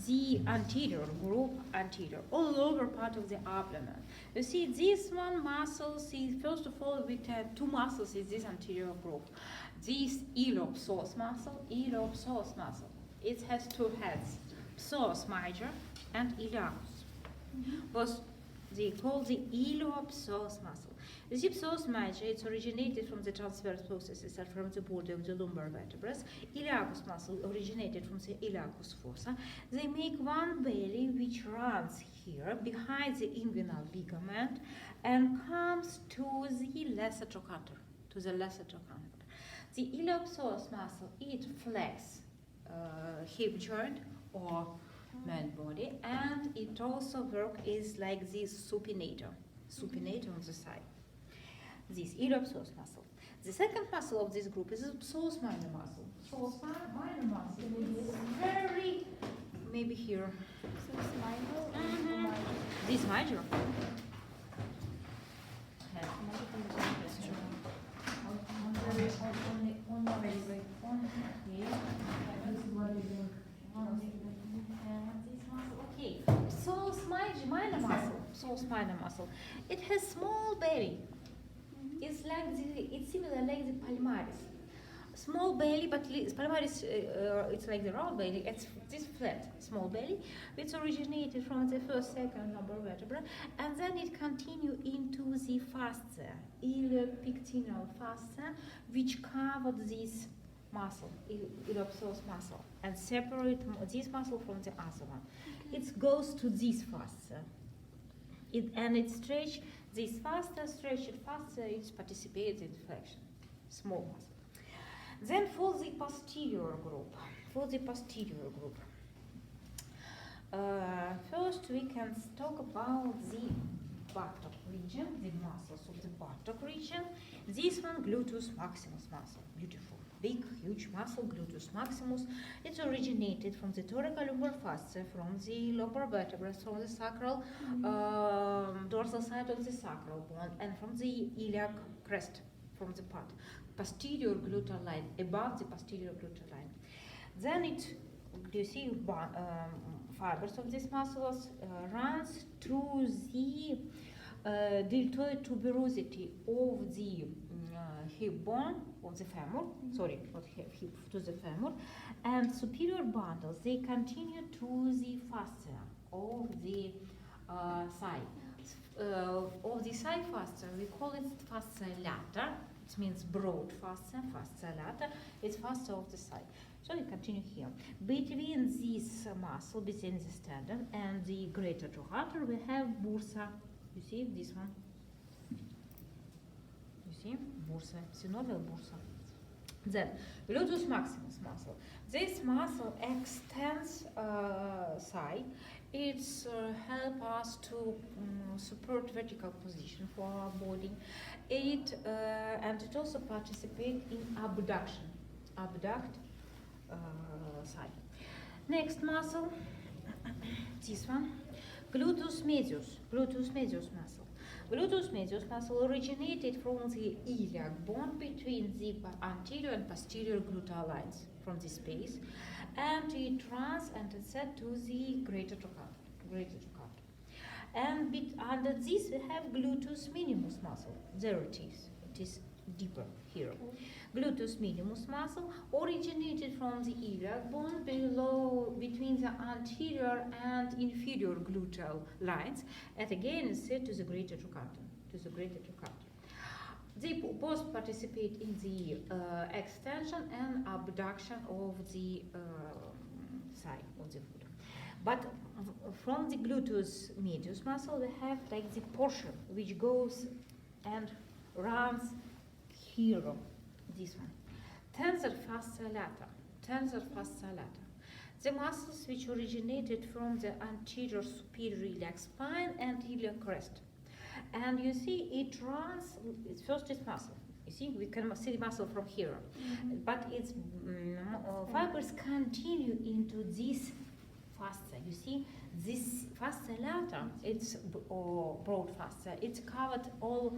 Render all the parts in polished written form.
the anterior group, anterior, all over part of the abdomen. You see, this one muscle, first of all, we have two muscles in this anterior group. This iliopsoas muscle, it has two heads, psoas major and iliacus. Was they call the iliopsoas muscle. The psoas major, it's originated from the transverse processes and from the body of the lumbar vertebrae. Iliacus muscle originated from the iliacus fossa. They make one belly which runs here behind the inguinal ligament and comes to the lesser trochanter. The iliopsoas muscle, it flexes hip joint or man body, and it also works is like this supinator on the side. This iliopsoas muscle. The second muscle of this group is the psoas minor muscle. Psoas minor muscle is very, maybe here. Psoas minor or major? This major. Okay, psoas minor muscle. It has small belly. It's like it's similar like the palmaris. Small belly, but palmaris it's like the round belly. It's this flat, small belly. It's originated from the first, second lumbar vertebra, and then it continues into the fascia, iliopectineal fascia, which covered this muscle, iliopsoas muscle, and separate this muscle from the other one. It goes to this fascia. It stretch this fascia, it participates in flexion, small muscle. Then for the posterior group, first we can talk about the buttock region, the muscles of the buttock region. This one, gluteus maximus muscle, beautiful, big, huge muscle, gluteus maximus. It originated from the thoracolumbar fascia, from the lower vertebrae, from the sacral, dorsal side of the sacral bone, and from the iliac crest, from the part, posterior gluteal line, above the posterior gluteal line. Then you see fibers of this muscles runs through the deltoid tuberosity of the hip bone of the femur, sorry, not hip, to the femur, and superior bundles, they continue to the fascia of the thigh. Of the thigh fascia, we call it fascia lata. It means broad fascia lata. It's fascia of the thigh. So we continue here. Between this muscle, between the sternum and the greater trochanter, we have bursa. You see this one? You see? Bursa, synovial bursa. Then, gluteus maximus muscle. This muscle extends thigh. It's help us to support vertical position for our body. And it also participates in abduction. Abduct thigh. Next muscle, this one, gluteus medius muscle. Gluteus medius muscle originated from the iliac bone between the anterior and posterior gluteal lines from this space, and it runs and it's set to the greater trochanter. And under this we have gluteus minimus muscle. There it is. It is deeper here. Gluteus minimus muscle originated from the iliac bone between the anterior and inferior gluteal lines, and again is set to the greater trochanter. They both participate in the extension and abduction of the thigh of the foot. But from the gluteus medius muscle, we have like the portion which goes and runs here, this one. Tensor fascia lata. The muscles which originated from the anterior superior iliac spine and iliac crest. And you see it runs, first it's muscle. You see, we can see the muscle from here. But its fibers continue into this fascia. You see, this fascia lata, it's broad fascia. It's covered all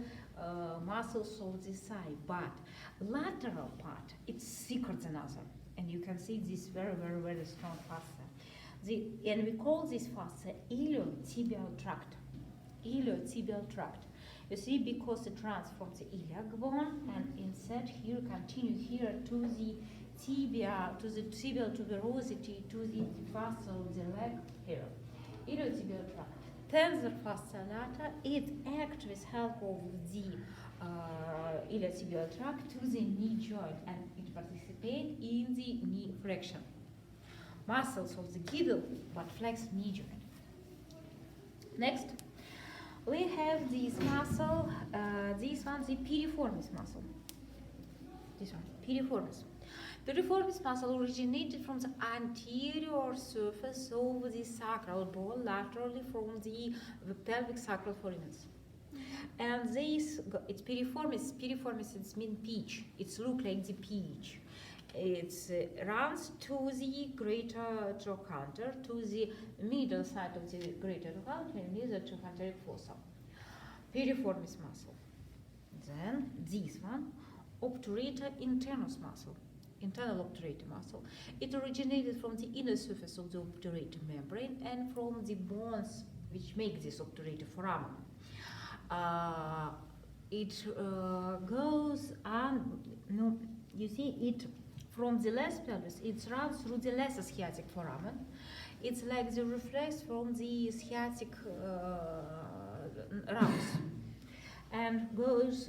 muscles of the thigh, but lateral part, it's thicker than other. And you can see this very, very, very strong fascia. And we call this fascia iliotibial tract. Iliotibial tract. You see, because it runs from the iliac bone and insert here, continue here to the tibia, to the tibial tuberosity, to the fascia of the leg here. Iliotibial tract. Tensor fascia lata, it acts with help of the iliotibial tract to the knee joint and it participates in the knee flexion. Muscles of the girdle but flex knee joint. Next, we have this muscle, this one, the piriformis muscle. This one, piriformis. Piriformis muscle originated from the anterior surface of the sacral bone laterally from the pelvic sacral foramens. And this, it's piriformis. Piriformis, it's mean peach. It's look like the peach. It runs to the greater trochanter, to the middle side of the greater trochanter and near the trochanteric fossa. Piriformis muscle. Then this one, obturator internus muscle, internal obturator muscle. It originated from the inner surface of the obturator membrane and from the bones which make this obturator foramen. It goes on, no, you see it from the left pelvis, it runs through the lesser sciatic foramen. It's like the reflex from the sciatic rounds and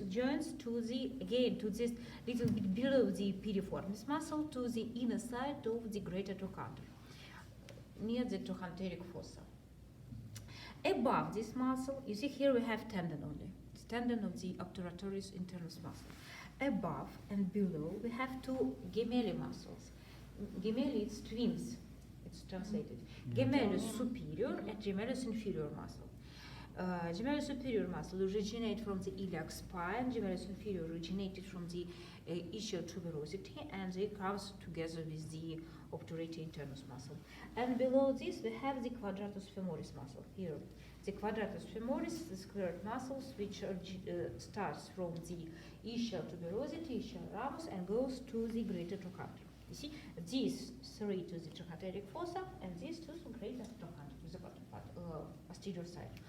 joins to the, again, to this little bit below the piriformis muscle to the inner side of the greater trochanter, near the trochanteric fossa. Above this muscle, you see here we have tendon only. It's tendon of the obturatorius internus muscle. Above and below we have two gemelli muscles. Gemelli, it's twins, it's translated. Gemellus superior and gemellus inferior muscle. Gemellus superior muscle originates from the iliac spine, gemellus inferior originated from the ischial tuberosity, and they comes together with the obturator internus muscle. And below this we have the quadratus femoris muscle here. The quadratus femoris, the squared muscles, which are, starts from the ischial tuberosity, ischial ramus, and goes to the greater trochanter. You see, these three to the trochanteric fossa, and these two to greater trochanter, to the bottom part, posterior side.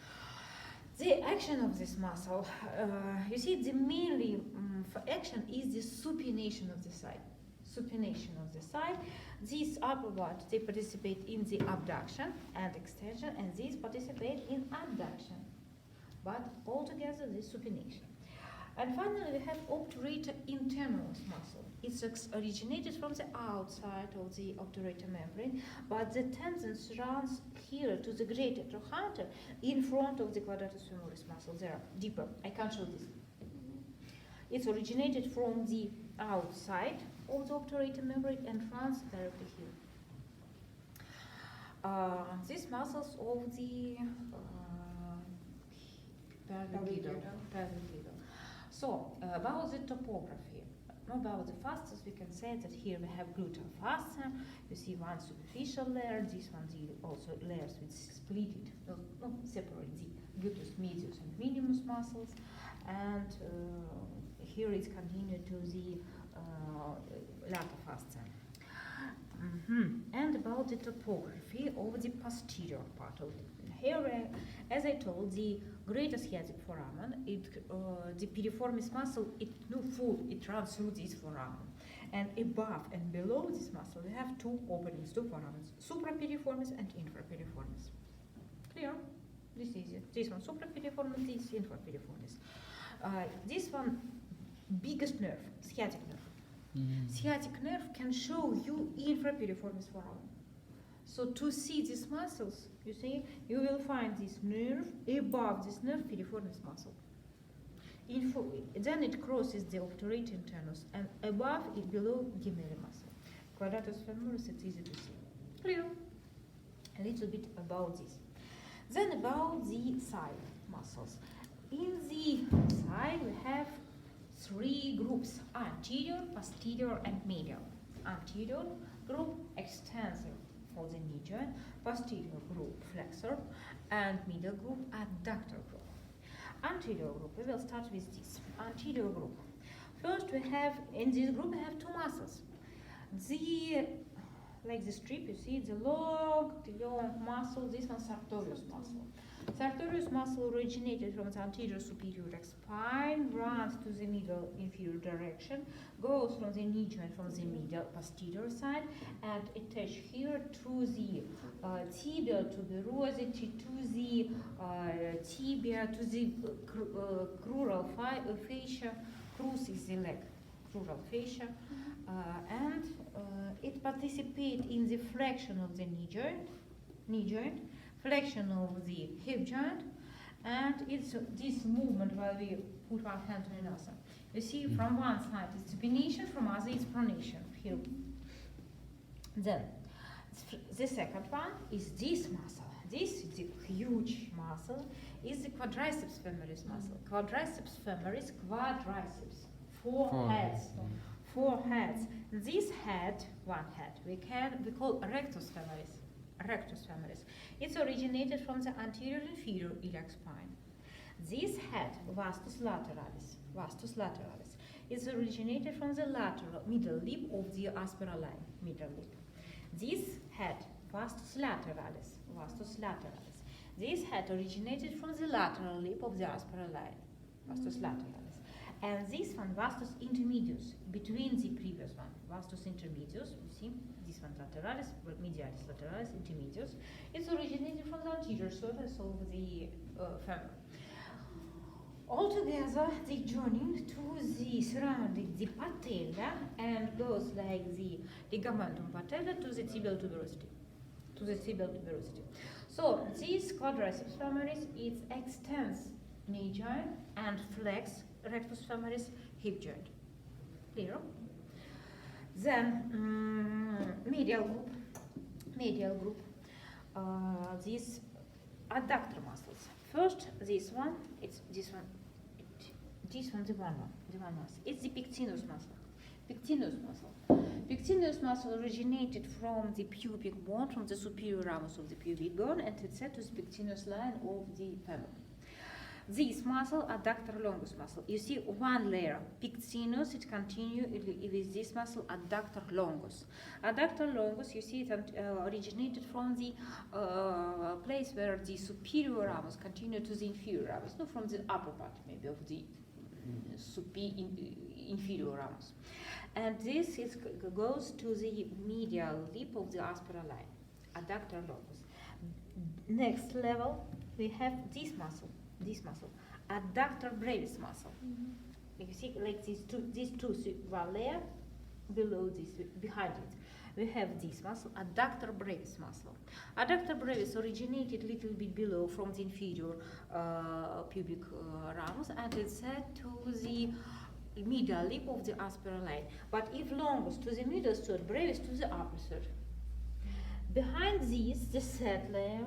The action of this muscle, you see, the mainly for action is the supination of the side. Supination of the side. These upper parts, they participate in the abduction and extension, and these participate in adduction. But altogether, the supination. And finally, we have obturator internus muscle. It's originated from the outside of the obturator membrane, but the tendons runs here to the greater trochanter in front of the quadratus femoris muscle. There, deeper. I can't show this. It's originated from the outside of the obturator membrane and runs directly here. These muscles of the pelvic girdle. So, about the topography, about the fascias, we can say that here we have gluteal fascia. You see one superficial layer, this one also layers which split it, separate the gluteus medius and minimus muscles, and here it's continued to the lata fascia. And about the topography of the posterior part of it. Here, as I told, the greater sciatic foramen, the piriformis muscle, it runs through this foramen. And above and below this muscle, we have two openings, two foramens, suprapiriformis and infrapiriformis. Clear? This is it. This one suprapiriformis, this infrapiriformis. This one, biggest nerve, sciatic nerve. Sciatic nerve can show you infrapiriformis foramen. So to see these muscles, you see, you will find this nerve above this nerve, piriformis muscle. Then it crosses the obturator internus, and above it below gemelli muscle. Quadratus femoris, it's easy to see. Clear? A little bit about this. Then about the side muscles. In the side we have three groups: anterior, posterior, and medial. Anterior group, extensor for the knee joint, posterior group, flexor, and middle group, adductor group. Anterior group, we will start with this. Anterior group. First we have, in this group we have two muscles. The like the strip, you see the long muscle. This one sartorius muscle. Sartorius muscle originated from the anterior superior spine, runs to the middle inferior direction, goes from the knee joint from the middle posterior side, and attach here to the tibial tuberosity, to the tibia, to the crural fascia. Crus is the leg, crural fascia, and it participates in the flexion of the knee joint, flexion of the hip joint, and it's this movement where we put one hand to another. You see, from one side it's supination, from other it's pronation. Here. Then, the second one is this muscle. This is the huge muscle, is the quadriceps femoris muscle. Quadriceps femoris, quadriceps, four heads. Four heads. This head, one head, we call rectus femoris. Rectus femoris. It's originated from the anterior inferior iliac spine. This head, vastus lateralis, is originated from the lateral middle lip of the aspera line, middle lip. This head, vastus lateralis. This head originated from the lateral lip of the aspera line, vastus lateralis. And this one, vastus intermedius, between the previous one, vastus intermedius, you see, this one lateralis, medialis lateralis, intermedius, it's originated from the anterior surface of the femur. Altogether, they join to the surrounding the patella and goes like the ligamentum patella to the tibial tuberosity. So this quadriceps femoris, it extends knee joint and flex rectus femoris hip joint. Clear? Then medial group. These adductor muscles. First, this one, the one muscle. It's the pectineus muscle. Pectineus muscle originated from the pubic bone, from the superior ramus of the pubic bone, and it's set to the pectineus line of the femur. This muscle, adductor longus muscle. You see one layer, pectineus, it continues with this muscle, adductor longus. Adductor longus, you see it originated from the place where the superior ramus continued to the inferior ramus, no, from the upper part maybe of the inferior ramus. And this goes to the medial lip of the aspera line, adductor longus. Next level, we have this muscle, adductor brevis muscle. You see, like these two, one layer below this, behind it. We have this muscle, adductor brevis muscle. Adductor brevis originated a little bit below from the inferior pubic ramus, and it's set to the medial lip of the aspera line. But if longus to the middle third, brevis to the upper third. Behind this, the third layer,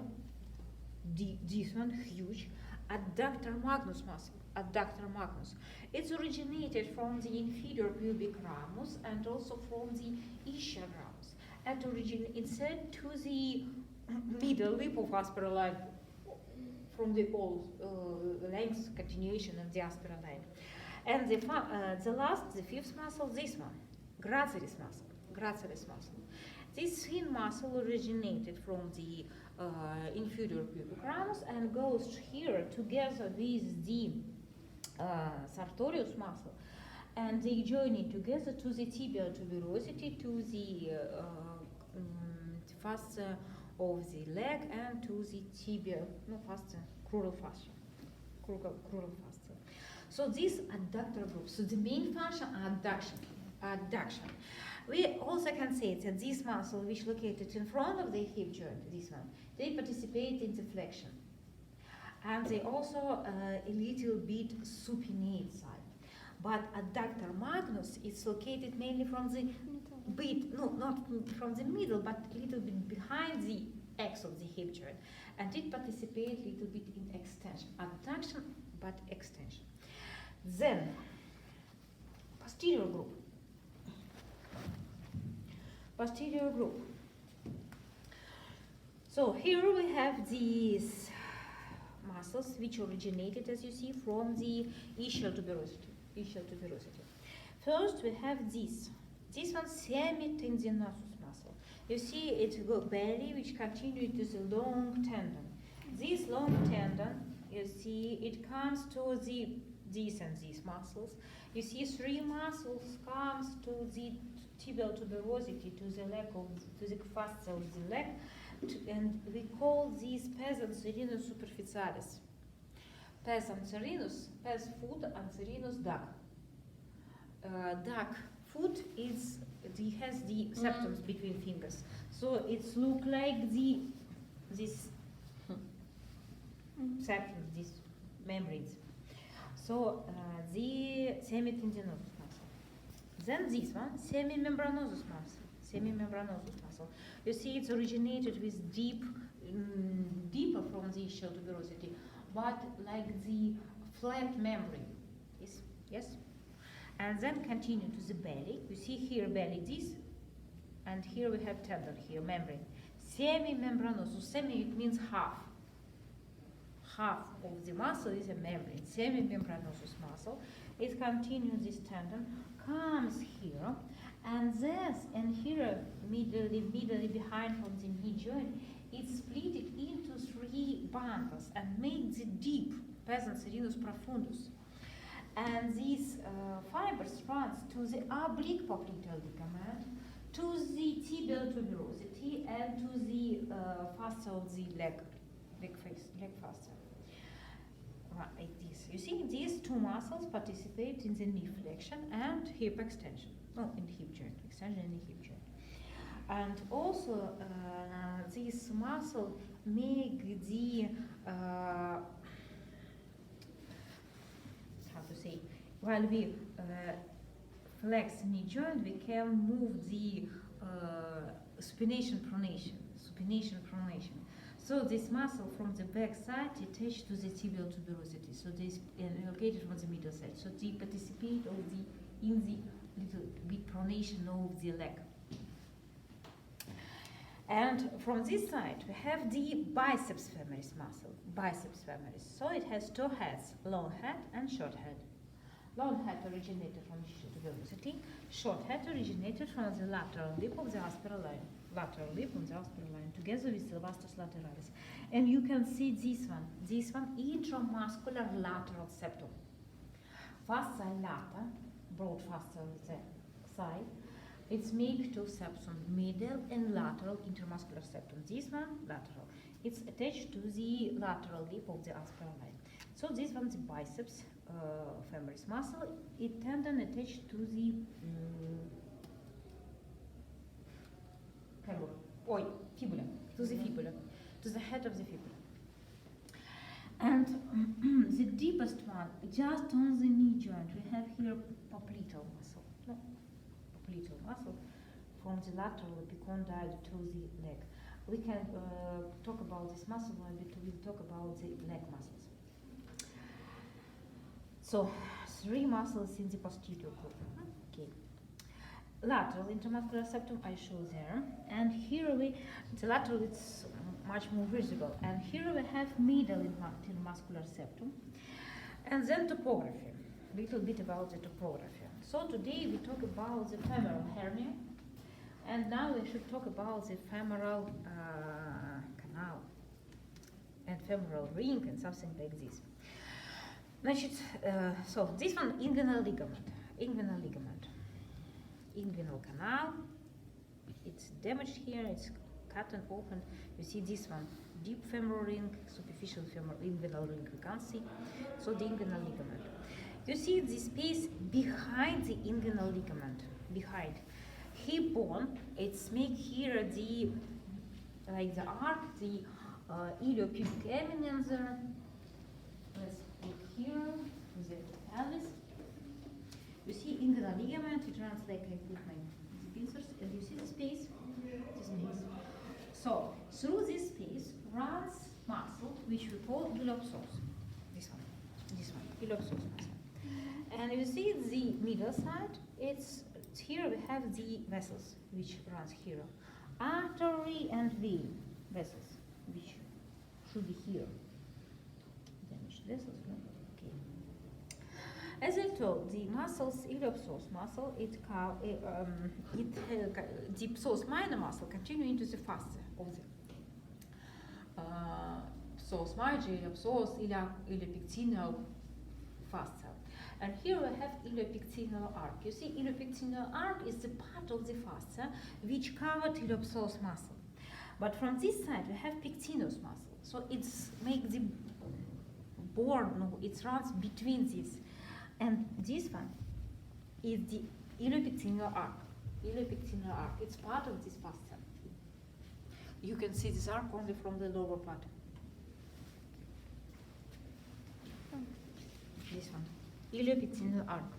this one huge, adductor magnus muscle. Adductor magnus. It's originated from the inferior pubic ramus and also from the ischial ramus. And it's set to the middle lip of aspera line from the whole length continuation of the aspera line. And the last, the fifth muscle, this one, gracilis muscle. This thin muscle originated from the inferior pubic ramus and goes here together with the sartorius muscle, and they join it together to the tibial tuberosity, to the fascia of the leg, and to the tibial, crural fascia. So this adductor group. So the main function adduction. We also can say that this muscle, which is located in front of the hip joint, this one, they participate in the flexion. And they also a little bit supinate side. But adductor magnus is located mainly from the not from the middle, but a little bit behind the X of the hip joint. And it participates a little bit in extension. Adduction, but extension. Then, posterior group. So here we have these muscles which originated, as you see, from the ischial tuberosity. First we have this one, semitendinosus muscle. You see it's got belly which continues to the long tendon. This long tendon, you see, it comes to these and these muscles. You see 3 muscles comes to the tibial tuberosity, to the leg to the fascia of the leg, and we call these pes anserinus superficialis. Pes anserinus, pes foot, anserinus duck. Duck foot has the septums between fingers, so it's look like this septum, these membranes. So the semitendinosus muscle. Then this one, semimembranosus muscle. You see, it's originated with deeper from the ischial tuberosity, but like the flat membrane. Yes. And then continue to the belly. You see here belly this, and here we have tendon here, membrane. Semimembranosus. Semi, it means half. Half of the muscle is a membrane, semimembranosus muscle. It continues this tendon, comes here, and here, immediately behind from the knee joint, it's split into 3 bundles and makes the deep pes anserinus profundus. And these fibers runs to the oblique popliteal ligament, to the tibial tuberosity, and to the fascia of the leg fascia. Like this. You see, these 2 muscles participate in the knee flexion and hip extension. No, in hip joint, extension in the hip joint. And also, this muscle make the while we flex knee joint, we can move the supination pronation. So this muscle from the back side attached to the tibial tuberosity. So they located from the middle side. So they participate in the little bit pronation of the leg. And from this side, we have the biceps femoris muscle. So it has 2 heads, long head and short head. Long head originated from the ischial tuberosity. Short head originated from the lateral lip of the aspiral line. Together with the vastus lateralis. And you can see this one intramuscular lateral septum. Fascia lata, broad fascia on the side, it's make 2 septum, middle and lateral intramuscular septum. This one, lateral. It's attached to the lateral lip of the aspiral line. So this one, the biceps femoris muscle, it tendon attached to the fibula, to the head of the fibula. And the deepest one, just on the knee joint, we have here popliteal muscle. Popliteal muscle from the lateral epicondyle to the leg. We can talk about this muscle when we'll talk about the leg muscles. So 3 muscles in the posterior group. Okay. Lateral intramuscular septum I show there, and here the lateral it's much more visible, and here we have middle intramuscular septum, and then topography. A little bit about the topography. So today we talk about the femoral hernia, and now we should talk about the femoral canal and femoral ring and something like this. So this one, inguinal ligament. Inguinal canal, it's damaged here, it's cut and opened. You see this one, deep femoral ring, superficial femoral inguinal ring, we can't see. So the inguinal ligament. You see the space behind the inguinal ligament, behind. Hip bone, it's make here the arc, the iliopubic eminence. Let's look here, the pelvis. You see inguinal ligament, it runs like I put my pincers, and you see the space? So, through this space runs muscle, which we call iliopsoas. This one, iliopsoas muscle. And you see the middle side, it's here we have the vessels, which runs here. Artery and vein vessels, which should be here. Damaged vessels, no? Okay. As I center, the muscles, iliopsoas muscle, the psoas minor muscle continue into the fascia of the psoas major, iliopsoas, iliopectineal fascia. And here we have iliopectineal arc. You see, iliopectineal arc is the part of the fascia which covered iliopsoas muscle. But from this side we have pectineus muscle. So it's make the it runs between this. And this one is the iliopectineal arc. Iliopectineal arc, it's part of this fascia. You can see this arc only from the lower part. This one, iliopectineal arc.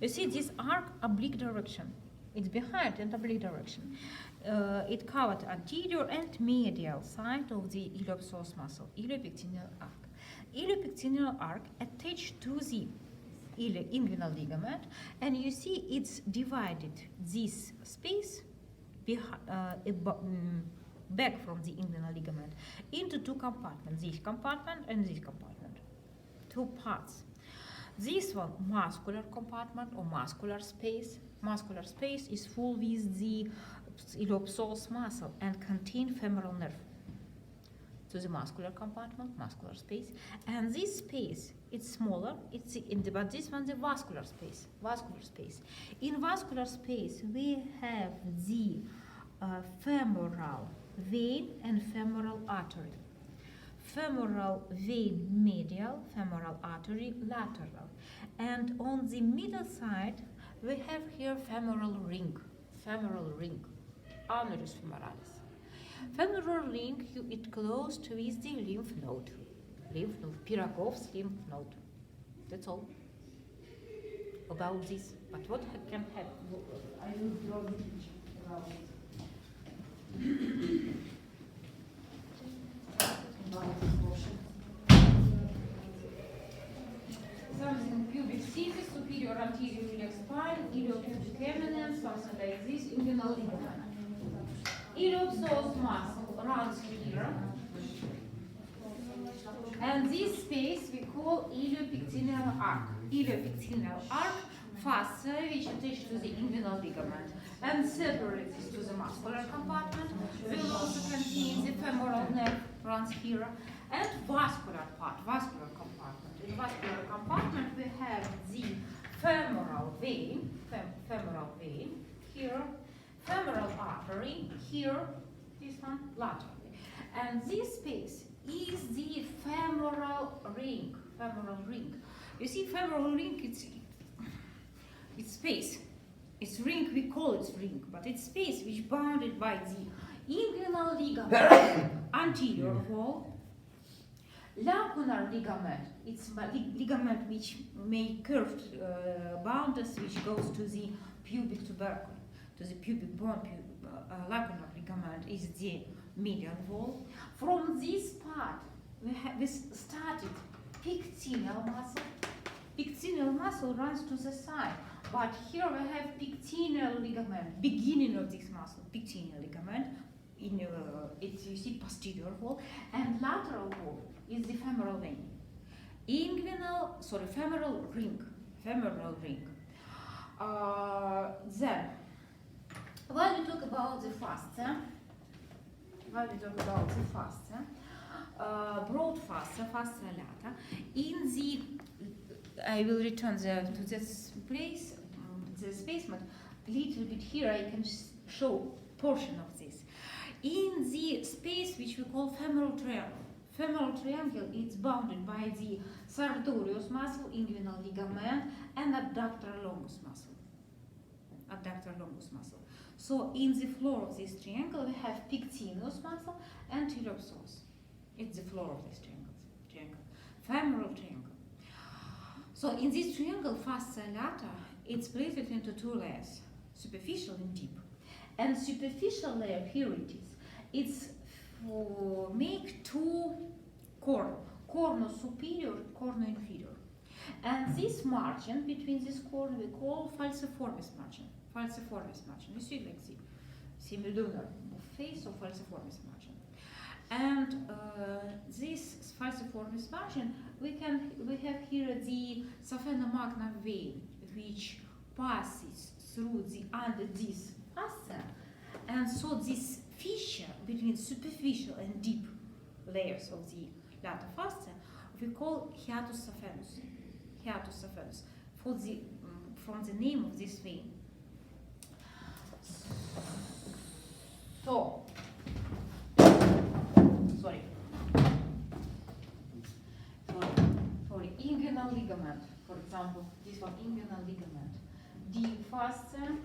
You see this arc oblique direction. It's behind and oblique direction. It covered anterior and medial side of the iliopsoas muscle, iliopectineal arc. Iliopectineal arc attached to the inguinal ligament, and you see it's divided this space back from the inguinal ligament into two compartments, this compartment and this compartment, two parts. This one, muscular compartment or muscular space. Muscular space is full with the iliopsoas muscle and contain femoral nerve. So the muscular compartment, muscular space, and this space, it's smaller. But this one, the vascular space. Vascular space. In vascular space, we have the femoral vein and femoral artery. Femoral vein medial, femoral artery lateral, and on the middle side we have here femoral ring, annulus femoralis. Femoral ring, it closed with the lymph node, Piragov's lymph node. That's all about this. But what can happen? I will draw the picture about it. About this portion. Something pubic symphysis, superior anterior iliac spine, iliopubic eminence, something like this, inguinal ligament. Iliopsoas muscle runs here, and this space we call iliopectineal arc. Iliopectineal arc fascia which attached to the inguinal ligament and separates this to the muscular compartment. Will also contain the femoral nerve runs here, and vascular part, vascular compartment. In vascular compartment we have the femoral vein, here, femoral artery here, this one laterally, and this space is the femoral ring. You see, femoral ring, it's space. It's ring, we call it ring, but it's space which bounded by the inguinal ligament, anterior wall, lacunar ligament. It's a ligament which make curved boundaries which goes to the pubic tubercle, to the pubic bone. Lacunar ligament is the medial wall. From this part, we started pectineal muscle. Pectineal muscle runs to the side, but here we have pectineal ligament, beginning of this muscle, pectineal ligament. You see posterior wall, and lateral wall is the femoral vein. Femoral ring. Then, when we talk about the fascia, broad fascia lata, I will return to this place, the spacement, little bit here. I can show portion of this. In the space which we call femoral triangle. Femoral triangle is bounded by the sartorius muscle, inguinal ligament, and adductor longus muscle. So in the floor of this triangle we have pectineus muscle and iliopsoas. It's the floor of this triangle. Femoral triangle. So in this triangle, fascia lata, it's split into two layers, superficial and deep. And superficial layer, here it is. It's make two corner superior, corner inferior. And this margin between this corner we call falciformis margin. You see, like the semilunar face of falciformis margin. And this falciformis margin we have here the saphenogmagna vein, which passes through the under this fascia, and so this fissure between superficial and deep layers of the lata fascia we call hiatus saphenous. Hiatus saphenous for the from the name of this vein. So, sorry. For inguinal ligament, for example, this one inguinal ligament, deep fascia,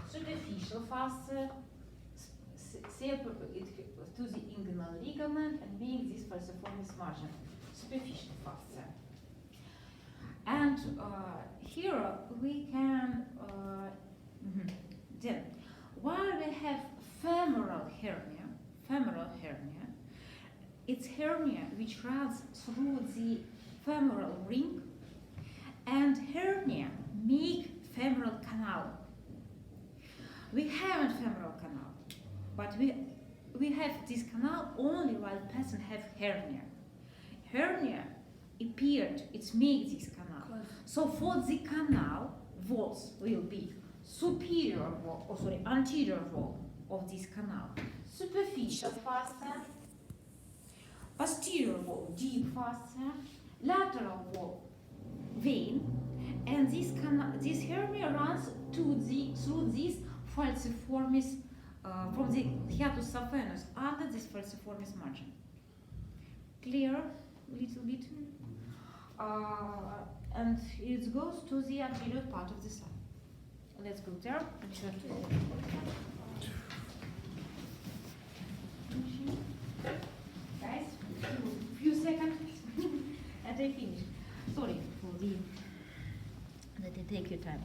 superficial fascia, separate it to the inguinal ligament and being this falciformis margin, superficial fascia. And here we can then while we have femoral hernia, it's hernia which runs through the femoral ring, and hernia make femoral canal. We haven't femoral canal, but we have this canal only while person have hernia. Hernia appeared, it makes this canal. So for the canal, walls will be superior wall, anterior wall of this canal, superficial fascia, posterior wall, deep fascia, lateral wall, vein, and this hernia runs through this falciformis from the hiatus saphenous under this falciformis margin. Clear? A little bit. And it goes to the anterior part of the side. Let's go there and show guys, few seconds and I finish. Sorry for the that I take your time.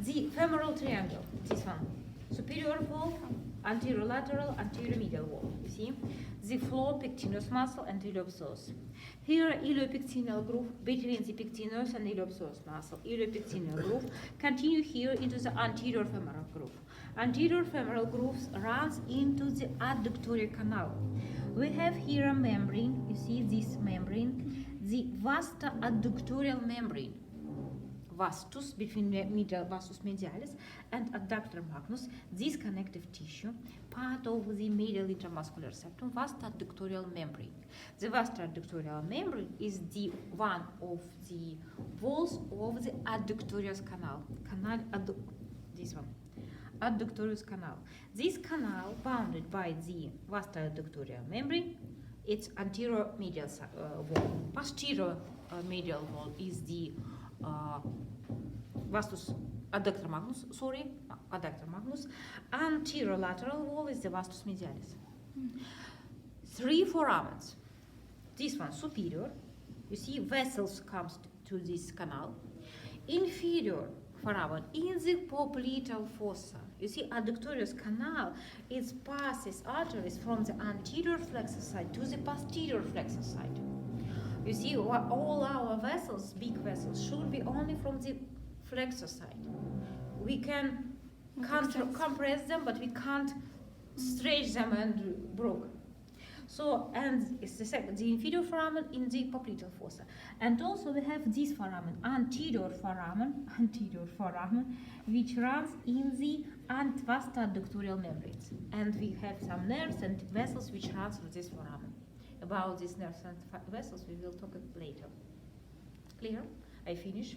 The femoral triangle, this one, superior wall, anterior lateral, anterior medial wall. You see, the floor pectineus muscle and iliopsoas. Here, iliopectineal groove between the pectineus and iliopsoas muscle. Iliopectineal groove continue here into the anterior femoral groove. Anterior femoral grooves runs into the adductorial canal. We have here a membrane. You see this membrane, the vasta adductorial membrane. Vastus, between medial vastus medialis and adductor magnus, this connective tissue, part of the medial intramuscular septum, vasta adductorial membrane. The vasta adductorial membrane is the one of the walls of the adductorius canal. This one, adductorius canal. This canal, bounded by the vasta adductorial membrane, its anterior medial wall. Posterior medial wall is the vastus adductor magnus, adductor magnus. Anterior lateral wall is the vastus medialis. 3 foramens. This one superior. You see vessels comes to this canal. Inferior foramen in the popliteal fossa. You see adductorius canal, it passes arteries from the anterior flexor side to the posterior flexor side. You see, all our vessels, big vessels, should be only from the flexor side. We can compress them, but we can't stretch them and broke. So, and it's the inferior foramen in the popliteal fossa. And also we have this foramen, anterior foramen, which runs in the vasta adductorial membranes. And we have some nerves and vessels which runs through this foramen. About these nerves and vessels we will talk later. Clear? I finish.